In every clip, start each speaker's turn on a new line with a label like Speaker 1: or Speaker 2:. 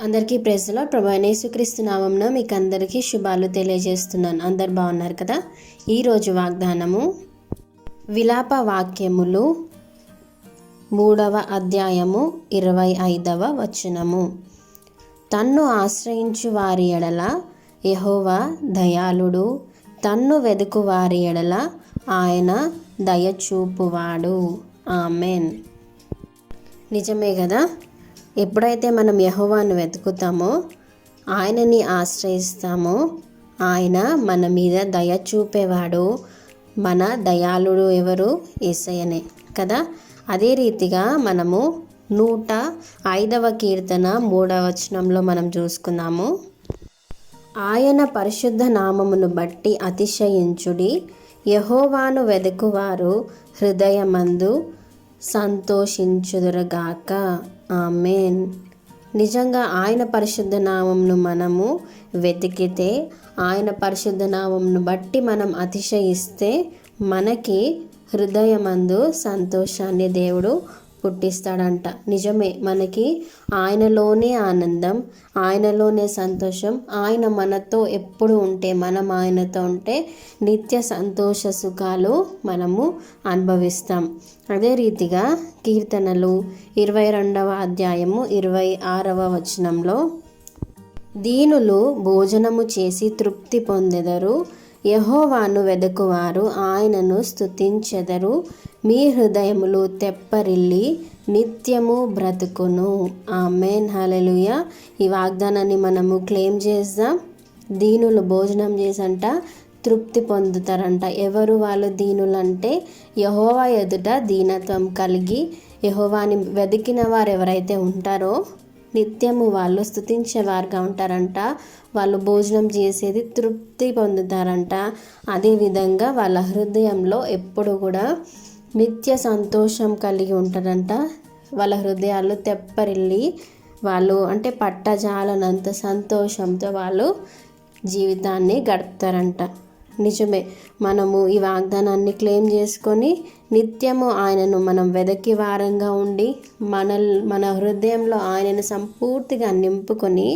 Speaker 1: అందరికీ praise the lord. ప్రభువైన యేసుక్రీస్తు నామమున మీకు అందరికీ శుభాలు తెలియజేస్తున్నాను. అందరు బాగున్నారు కదా? ఈరోజు వాగ్దానము విలాప వాక్యములు 3వ అధ్యాయము 25వ వచనము. తన్ను ఆశ్రయించు వారి ఎడల యెహోవా దయాళుడు, తన్ను వెదుకు వారి ఎడల ఆయన దయచూపువాడు. ఆమెన్. నిజమే కదా? ఎప్పుడైతే మనం యెహోవాను వెతుకుతామో, ఆయనని ఆశ్రయిస్తామో, ఆయన మన మీద దయ చూపేవాడు. మన దయాళుడు ఎవరు? యేసయ్యనే కదా. అదే రీతిగా మనము 105వ కీర్తన 3వ వచనంలో మనం చూసుకున్నాము. ఆయన పరిశుద్ధ నామమును బట్టి అతిశయించుడి, యెహోవాను వెదుకువారు హృదయమందు సంతోషించుదురుగాక. ఆమెన్. నిజంగా ఆయన పరిశుద్ధ నామమును మనము వెతికితే, ఆయన పరిశుద్ధ నామమును బట్టి మనం అతిశయిస్తే, మనకి హృదయమందు సంతోషాన్ని దేవుడు పుట్టిస్తాడంట. నిజమే, మనకి ఆయనలోనే ఆనందం, ఆయనలోనే సంతోషం. ఆయన మనతో ఎప్పుడు ఉంటే, మనం ఆయనతో ఉంటే నిత్య సంతోష సుఖాలు మనము అనుభవిస్తాం. అదే రీతిగా కీర్తనలు 22వ అధ్యాయము 26వ వచనంలో, దీనులు భోజనము చేసి తృప్తి పొందెదరు, యెహోవాను వెదకువారు ఆయనను స్తుతించెదరు, మీ హృదయములు తెప్పరిల్లి నిత్యము బ్రతుకును. ఆమెన్. హల్లెలూయా. ఈ వాగ్దానాన్ని మనము క్లెయిమ్ చేద్దాం. దీనులు భోజనం చేసంట తృప్తి పొందుతారంట. ఎవరు వాళ్ళు దీనులంటే, యెహోవా ఎదుట దీనత్వం కలిగి యెహోవాని వెతికిన వారు ఎవరైతే ఉంటారో నిత్యము వాళ్ళు స్తుతించేవారుగా ఉంటారంట. వాళ్ళు భోజనం చేసేది తృప్తి పొందుతారంట. అదేవిధంగా వాళ్ళ హృదయంలో ఎప్పుడు కూడా నిత్య సంతోషం కలిగి ఉంటారంట. వాళ్ళ హృదయాలు తెప్పరిల్లి వాళ్ళు అంటే పట్టజాలనంత సంతోషంతో వాళ్ళు జీవితాన్ని గడుపుతారంట. నిజమే, మనము ఈ వాగ్దానాన్ని క్లెయిమ్ చేసుకొని నిత్యము ఆయనను మనం వెదకి వారంగా ఉండి మన హృదయంలో ఆయనను సంపూర్తిగా నింపుకొని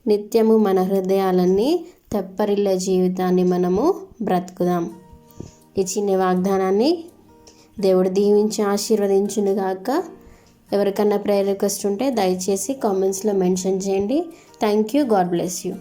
Speaker 1: నిత్యము మన హృదయాలన్నీ తెప్పరిల్లే జీవితాన్ని మనము బ్రతుకుదాం. ఈ చిన్న వాగ్దానాన్ని దేవుడు దీవించి ఆశీర్వదించునుగాక. ఎవరికన్నా ప్రేయర్ రిక్వెస్ట్ ఉంటే దయచేసి కామెంట్స్లో మెన్షన్ చేయండి. Thank you. God bless you.